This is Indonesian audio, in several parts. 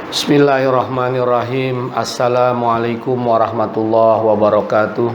Bismillahirrahmanirrahim. Assalamualaikum warahmatullahi wabarakatuh.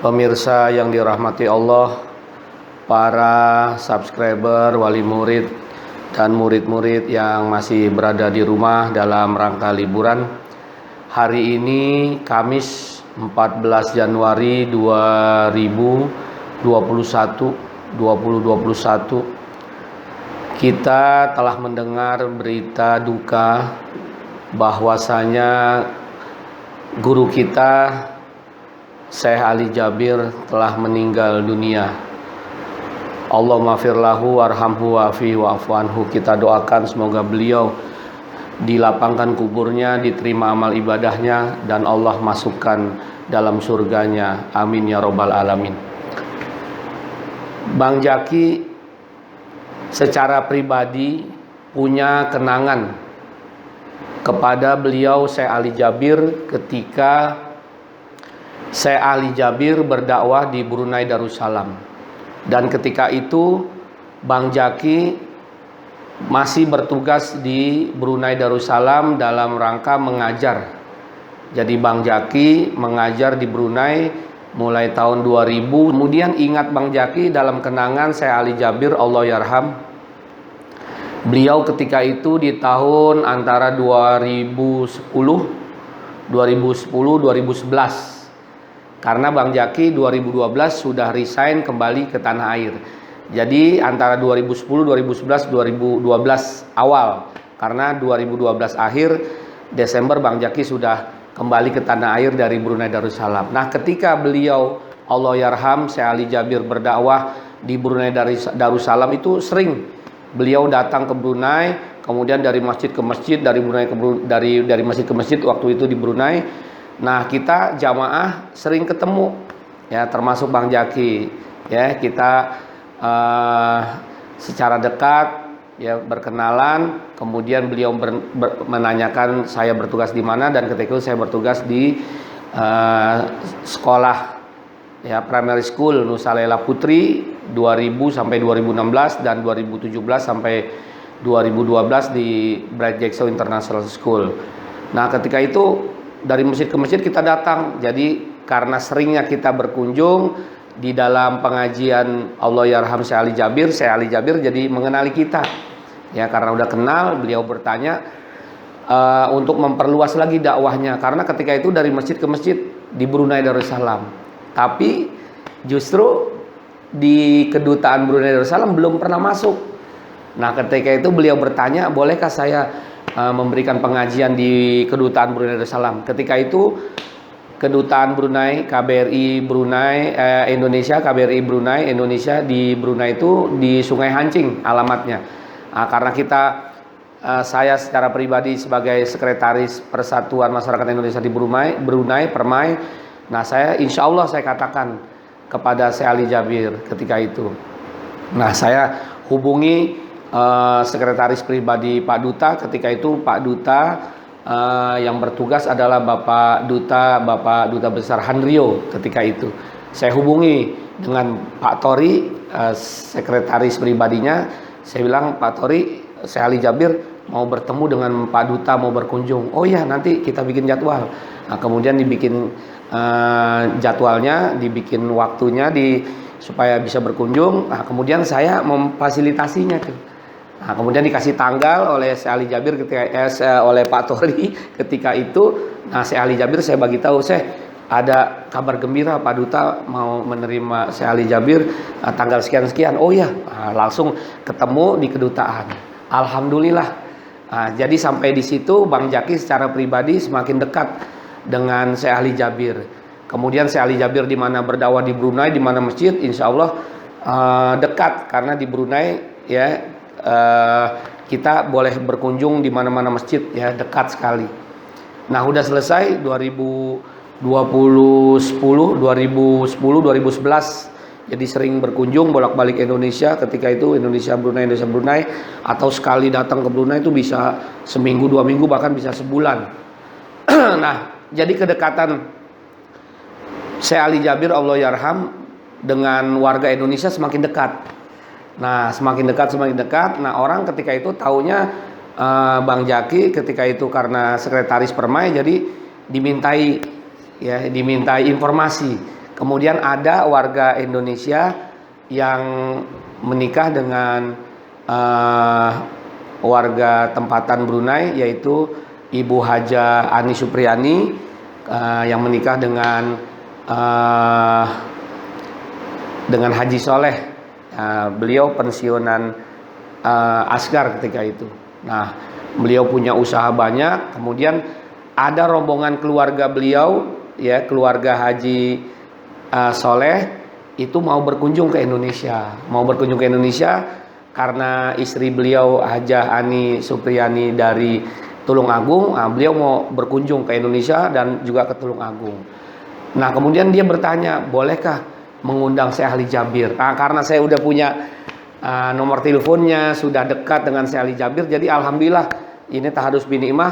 Pemirsa yang dirahmati Allah, para subscriber, wali murid, dan murid-murid yang masih berada di rumah dalam rangka liburan. Hari ini Kamis 14 Januari 2021, kita telah mendengar berita duka bahwasanya guru kita Syekh Ali Jabir telah meninggal dunia. Allahumma firlahu warhamhu wa'afihi wa'fu anhu. Kita doakan semoga beliau dilapangkan kuburnya, diterima amal ibadahnya, dan Allah masukkan dalam surganya. Amin ya robbal alamin. Bang Jaki secara pribadi punya kenangan kepada beliau Syekh Ali Jabir ketika Syekh Ali Jabir berdakwah di Brunei Darussalam. Dan ketika itu Bang Jaki masih bertugas di Brunei Darussalam dalam rangka mengajar. Jadi Bang Jaki mengajar di Brunei mulai tahun 2000. Kemudian ingat Bang Jaki dalam kenangan Syekh Ali Jabir, Allah yarham, beliau ketika itu di tahun antara 2011 karena Bang Jaki 2012 sudah resign kembali ke tanah air. Jadi antara 2010, 2011, 2012 awal, karena 2012 akhir Desember Bang Jaki sudah kembali ke tanah air dari Brunei Darussalam. Nah, ketika beliau Allah yarham Syekh Ali Jabir berdakwah di Brunei Darussalam itu sering beliau datang ke Brunei, kemudian dari masjid ke masjid, dari masjid ke masjid waktu itu di Brunei. Nah, kita jamaah sering ketemu, ya, termasuk Bang Jaki, ya, kita secara dekat, ya, berkenalan. Kemudian beliau menanyakan saya bertugas di mana, dan ketika itu saya bertugas di sekolah, ya, primary school Nusa Lela Putri 2000 sampai 2016 dan 2017 sampai 2012 di Bright Jackson International School. Nah, ketika itu dari masjid ke masjid kita datang. Jadi karena seringnya kita berkunjung di dalam pengajian Allah yarham Syekh Ali Jabir jadi mengenali kita. Ya, karena udah kenal, beliau bertanya untuk memperluas lagi dakwahnya, karena ketika itu dari masjid ke masjid di Brunei Darussalam. Tapi justru di kedutaan Brunei Darussalam belum pernah masuk. Nah, ketika itu beliau bertanya, bolehkah saya memberikan pengajian di kedutaan Brunei Darussalam. Ketika itu kedutaan Brunei, KBRI Brunei Indonesia, KBRI Brunei Indonesia di Brunei itu di Sungai Hancing alamatnya. Nah, karena saya secara pribadi sebagai sekretaris Persatuan Masyarakat Indonesia di Brunei Permai. Nah, insya Allah saya katakan kepada Syekh Ali Jabir ketika itu. Nah, saya hubungi sekretaris pribadi Pak Duta. Ketika itu Pak Duta yang bertugas adalah Bapak Duta Besar Hanrio. Ketika itu saya hubungi dengan Pak Tori, sekretaris pribadinya. Saya bilang, Pak Tori, Syekh Ali Jabir mau bertemu dengan Pak Duta, mau berkunjung. Oh iya, nanti kita bikin jadwal. Nah, kemudian dibikin jadwalnya, dibikin waktunya supaya bisa berkunjung. Nah, kemudian saya memfasilitasinya tuh. Nah, kemudian dikasih tanggal oleh Syekh Ali Jabir oleh Pak Tori ketika itu. Nah, Syekh Ali Jabir saya bagi tahu, Syekh, ada kabar gembira, Pak Duta mau menerima Syekh Ali Jabir tanggal sekian-sekian. Oh ya, langsung ketemu di kedutaan. Alhamdulillah. Nah, jadi sampai di situ Bang Jaki secara pribadi semakin dekat dengan Syekh Ali Jabir. Kemudian Syekh Ali Jabir di mana berdakwah di Brunei, di mana masjid, insya Allah dekat, karena di Brunei, ya, kita boleh berkunjung di mana-mana masjid, ya, dekat sekali. Nah, udah selesai 2011, jadi sering berkunjung bolak-balik Indonesia. Ketika itu Indonesia Brunei, atau sekali datang ke Brunei itu bisa seminggu, 2 minggu, bahkan bisa sebulan. Nah, jadi kedekatan Syekh Ali Jabir Allah yarham dengan warga Indonesia semakin dekat. Nah, semakin dekat. Nah, orang ketika itu taunya Bang Jaki ketika itu karena sekretaris Permai, jadi dimintai informasi. Kemudian ada warga Indonesia yang menikah dengan warga tempatan Brunei, yaitu Ibu Haja Ani Supriyani, yang menikah dengan Haji Soleh. Beliau pensiunan Asgar ketika itu. Nah, beliau punya usaha banyak. Kemudian ada rombongan keluarga beliau, ya, keluarga Haji Soleh itu mau berkunjung ke Indonesia. Karena istri beliau Hajah Ani Supriyani dari Tulungagung, beliau mau berkunjung ke Indonesia dan juga ke Tulungagung. Nah, kemudian dia bertanya, bolehkah mengundang Syekh Ali Jabir? Karena saya udah punya nomor teleponnya, sudah dekat dengan Syekh Ali Jabir, jadi alhamdulillah ini Taharus bin Ni'mah,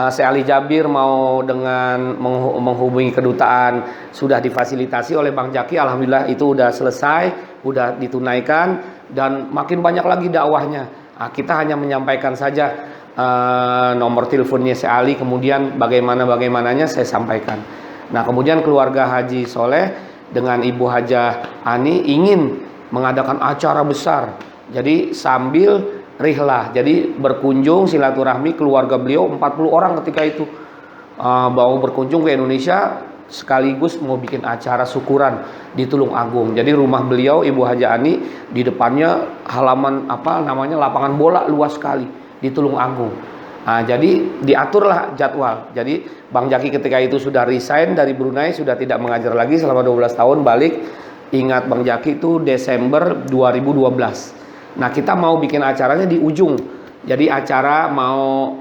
Syekh Ali Jabir mau dengan menghubungi kedutaan, sudah difasilitasi oleh Bang Jaki. Alhamdulillah itu udah selesai, udah ditunaikan, dan makin banyak lagi dakwahnya. Kita hanya menyampaikan saja nomor teleponnya Syekh Ali, kemudian bagaimananya saya sampaikan. Nah, kemudian keluarga Haji Soleh dengan Ibu Hajah Ani ingin mengadakan acara besar. Jadi sambil rihlah, jadi berkunjung silaturahmi keluarga beliau 40 orang ketika itu mau berkunjung ke Indonesia, sekaligus mau bikin acara syukuran di Tulungagung. Jadi rumah beliau Ibu Hajah Ani di depannya halaman lapangan bola luas sekali di Tulungagung. Jadi diaturlah jadwal. Jadi Bang Jaki ketika itu sudah resign dari Brunei, sudah tidak mengajar lagi selama 12 tahun, balik. Ingat Bang Jaki itu Desember 2012. Nah, kita mau bikin acaranya di ujung. Jadi acara mau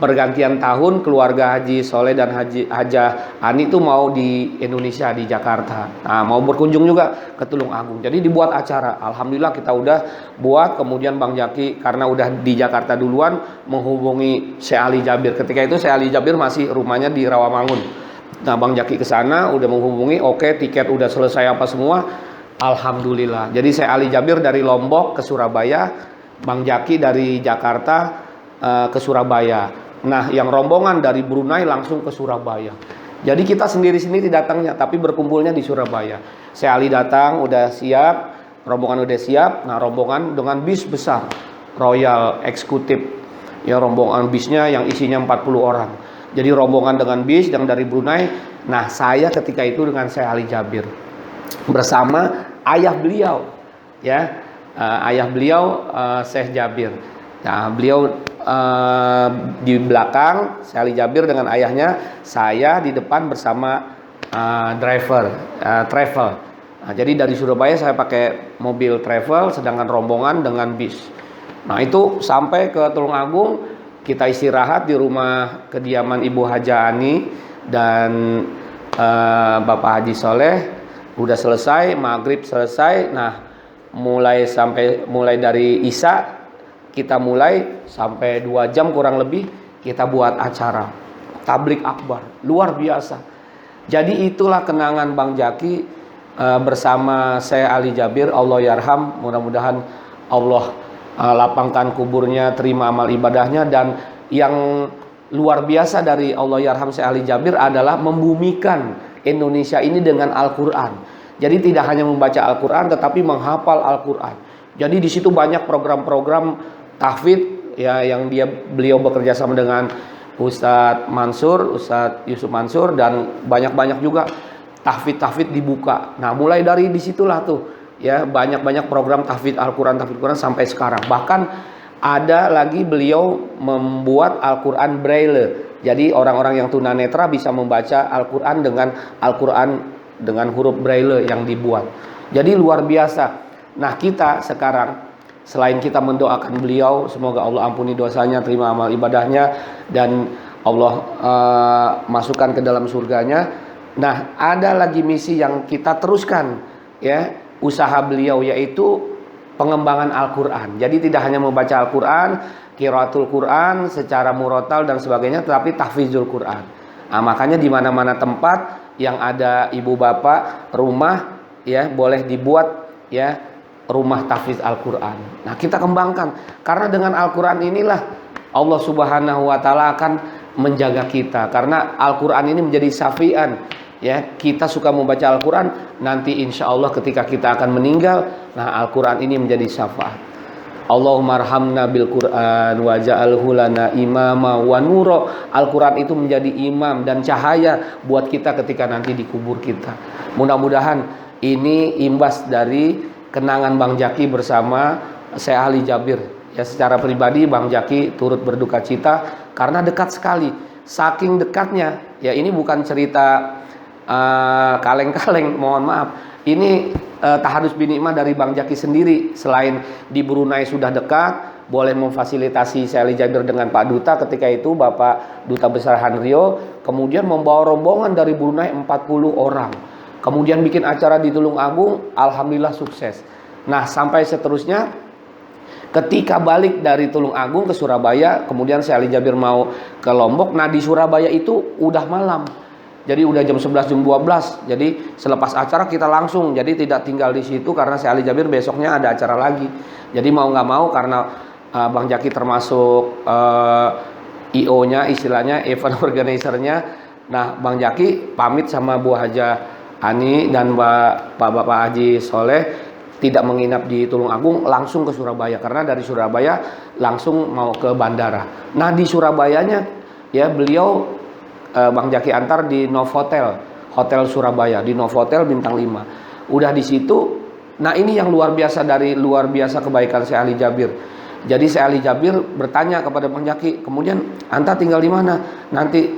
pergantian tahun keluarga Haji Soleh dan Hajah Ani itu mau di Indonesia, di Jakarta. Nah, mau berkunjung juga ke Tulungagung. Jadi dibuat acara. Alhamdulillah kita udah buat. Kemudian Bang Jaki karena udah di Jakarta duluan menghubungi Syekh Ali Jabir. Ketika itu Syekh Ali Jabir masih rumahnya di Rawamangun. Nah, Bang Jaki ke sana udah menghubungi, oke, tiket udah selesai apa semua. Alhamdulillah. Jadi Syekh Ali Jabir dari Lombok ke Surabaya, Bang Jaki dari Jakarta ke Surabaya. Nah, yang rombongan dari Brunei langsung ke Surabaya. Jadi kita sendiri-sendiri datangnya, tapi berkumpulnya di Surabaya. Syekh Ali datang, udah siap, rombongan udah siap. Nah, rombongan dengan bis besar, Royal Executive. Ya, rombongan bisnya yang isinya 40 orang. Jadi rombongan dengan bis yang dari Brunei. Nah, saya ketika itu dengan Syekh Ali Jabir bersama ayah beliau, ya, ayah beliau Syekh Jabir. Nah, beliau di belakang Syekh Ali Jabir dengan ayahnya, saya di depan bersama travel. Nah, jadi dari Surabaya saya pakai mobil travel, sedangkan rombongan dengan bis. Nah, itu sampai ke Tulungagung, kita istirahat di rumah kediaman Ibu Hajah Ani dan Bapak Haji Soleh. Udah selesai, maghrib selesai. Nah, mulai dari Isya kita mulai sampai 2 jam kurang lebih kita buat acara tablik akbar luar biasa. Jadi itulah kenangan Bang Jaki bersama Syekh Ali Jabir. Allah yarham, mudah-mudahan Allah lapangkan kuburnya, terima amal ibadahnya. Dan yang luar biasa dari Allah yarham Syekh Ali Jabir adalah membumikan Indonesia ini dengan Al-Quran. Jadi tidak hanya membaca Al-Quran, tetapi menghafal Al-Quran. Jadi di situ banyak program-program tahfidz, ya, yang beliau bekerja sama dengan Ustadz Yusuf Mansur, dan banyak-banyak juga tahfidz dibuka. Nah, mulai dari disitulah tuh, ya, banyak program tahfidz Al-Quran sampai sekarang. Bahkan ada lagi beliau membuat Al-Quran Braille. Jadi orang-orang yang tunanetra bisa membaca Al-Quran dengan huruf Braille yang dibuat. Jadi luar biasa. Nah, kita sekarang selain kita mendoakan beliau, semoga Allah ampuni dosanya, terima amal ibadahnya, dan Allah masukkan ke dalam surganya. Nah, ada lagi misi yang kita teruskan, ya, usaha beliau, yaitu pengembangan Al-Quran. Jadi tidak hanya membaca Al-Quran, qiraatul Quran secara murotal dan sebagainya, tetapi tahfizul Quran. Nah, makanya di mana-mana tempat yang ada ibu bapak rumah, ya, boleh dibuat, ya, rumah tahfiz Al-Quran. Nah, kita kembangkan, karena dengan Al-Quran inilah Allah Subhanahu wa Ta'ala akan menjaga kita, karena Al-Quran ini menjadi syafian. Ya, kita suka membaca Al-Quran, nanti insya Allah ketika kita akan meninggal, nah Al-Quran ini menjadi syafaat. Allahumma arhamna bil Quran wa ja'alhu lana imama wa nuro. Al-Quran itu menjadi imam dan cahaya buat kita ketika nanti dikubur kita. Mudah-mudahan ini imbas dari kenangan Bang Jaki bersama Syekh Ali Jabir. Ya, secara pribadi Bang Jaki turut berduka cita karena dekat sekali. Saking dekatnya, ya ini bukan cerita kaleng-kaleng, mohon maaf. Ini tahadus binikmah dari Bang Jaki sendiri. Selain di Brunei sudah dekat, boleh memfasilitasi Syekh Ali Jabir dengan Pak Duta ketika itu, Bapak Duta Besar Hanrio, kemudian membawa rombongan dari Brunei 40 orang. Kemudian bikin acara di Tulung Agung, alhamdulillah sukses. Nah, sampai seterusnya ketika balik dari Tulung Agung ke Surabaya, kemudian Syekh Ali Jabir mau ke Lombok. Nah, di Surabaya itu udah malam. Jadi udah jam 11, jam 12. Jadi selepas acara kita langsung. Jadi tidak tinggal di situ karena Syekh Ali Jabir besoknya ada acara lagi. Jadi mau nggak mau karena Bang Jaki termasuk IO-nya, istilahnya event organizer-nya. Nah, Bang Jaki pamit sama Bu Haja Ani dan Bapak Haji Soleh tidak menginap di Tulung Agung, langsung ke Surabaya karena dari Surabaya langsung mau ke bandara. Nah, di Surabayanya ya beliau Bang Jaki antar di Novotel, Hotel Surabaya, di Novotel bintang 5. Udah di situ. Nah, ini yang luar biasa dari luar biasa kebaikan Syekh Ali Jabir. Jadi Syekh Ali Jabir bertanya kepada Bang Jaki, kemudian Anta tinggal di mana? Nanti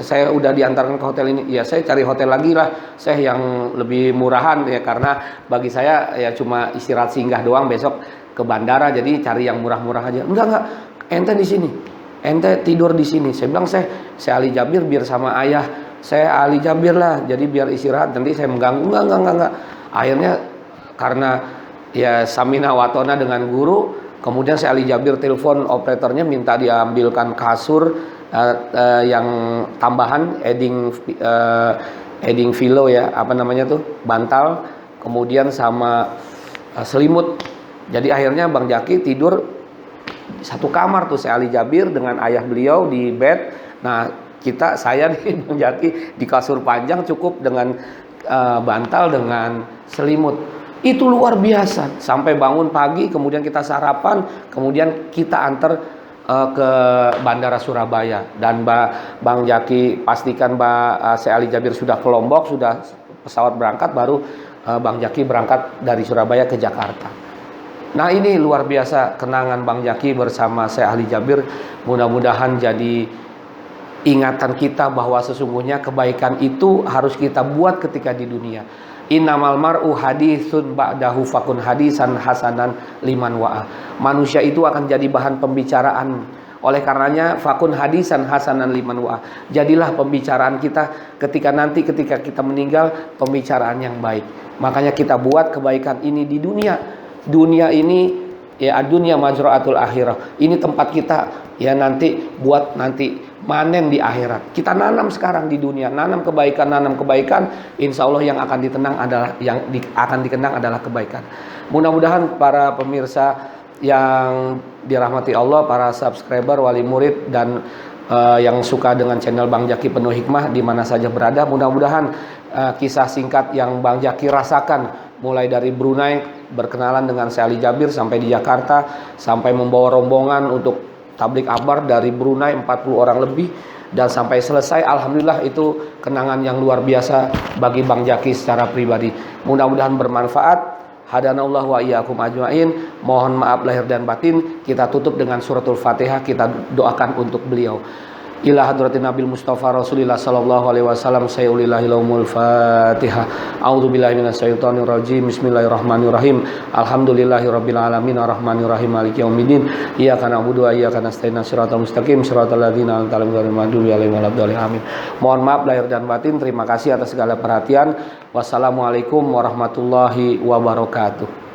saya udah diantarkan ke hotel ini. Ya, saya cari hotel lagi lah, saya yang lebih murahan ya, karena bagi saya ya cuma istirahat singgah doang, besok ke bandara, jadi cari yang murah-murah aja. Enggak, ente di sini. Ente tidur di sini. Saya bilang, saya Ali Jabir biar sama ayah. Saya Ali Jabir lah, jadi biar istirahat, nanti saya mengganggu. Enggak. Akhirnya karena ya samina watona dengan guru, kemudian saya Ali Jabir telepon operatornya minta diambilkan kasur yang tambahan edding pillow ya, apa namanya tuh, bantal, kemudian sama selimut. Jadi akhirnya Bang Jaki tidur satu kamar tuh Syekh Ali Jabir dengan ayah beliau di bed. Nah, saya di Bang Jaki di kasur panjang cukup dengan bantal dengan selimut. Itu luar biasa. Sampai bangun pagi, kemudian kita sarapan, kemudian kita antar ke Bandara Surabaya. Dan Bang Jaki pastikan Syekh Ali Jabir sudah ke Lombok, sudah pesawat berangkat, baru Bang Jaki berangkat dari Surabaya ke Jakarta. Nah, ini luar biasa kenangan Bang Jaki bersama Syekh Ali Jabir. Mudah-mudahan jadi ingatan kita bahwa sesungguhnya kebaikan itu harus kita buat ketika di dunia. Innamal mar'u haditsun ba'dahu fakun hadisan hasanan liman wa'a. Manusia itu akan jadi bahan pembicaraan. Oleh karenanya fakun hadisan hasanan liman wa'a. Jadilah pembicaraan kita ketika kita meninggal, pembicaraan yang baik. Makanya kita buat kebaikan ini di dunia. Dunia ini ya, dunia majra'atul akhirah. Ini tempat kita ya nanti buat nanti manen di akhirat. Kita nanam sekarang di dunia, nanam kebaikan, insya Allah yang akan akan dikenang adalah kebaikan. Mudah-mudahan para pemirsa yang dirahmati Allah, para subscriber, wali murid, dan yang suka dengan channel Bang Jaki Penuh Hikmah di mana saja berada, mudah-mudahan kisah singkat yang Bang Jaki rasakan mulai dari Brunei berkenalan dengan Syekh Ali Jabir sampai di Jakarta, sampai membawa rombongan untuk tablik akbar dari Brunei 40 orang lebih, dan sampai selesai, alhamdulillah itu kenangan yang luar biasa bagi Bang Jaki secara pribadi. Mudah-mudahan bermanfaat. Hadanallah wa iyyakum ajmain. Mohon maaf lahir dan batin. Kita tutup dengan suratul Fatihah, kita doakan untuk beliau. Ila hadratin Nabil Mustafa Rasulillah sallallahu alaihi wasallam, sayyulillahi laumul Fatihah. A'udzubillahi minasyaitonir rajim. Bismillahirrahmanirrahim. Alhamdulillahirabbil alamin arrahmanirrahim maliki yaumiddin. Iyyaka na'budu wa iyyaka nasta'in. Shiratal mustaqim shiratal ladzina an'amta 'alaihim ghairil maghdubi 'alaihim waladdallin. Amin. Mohon maaf lahir dan batin. Terima kasih atas segala perhatian. Wassalamualaikum warahmatullahi wabarakatuh.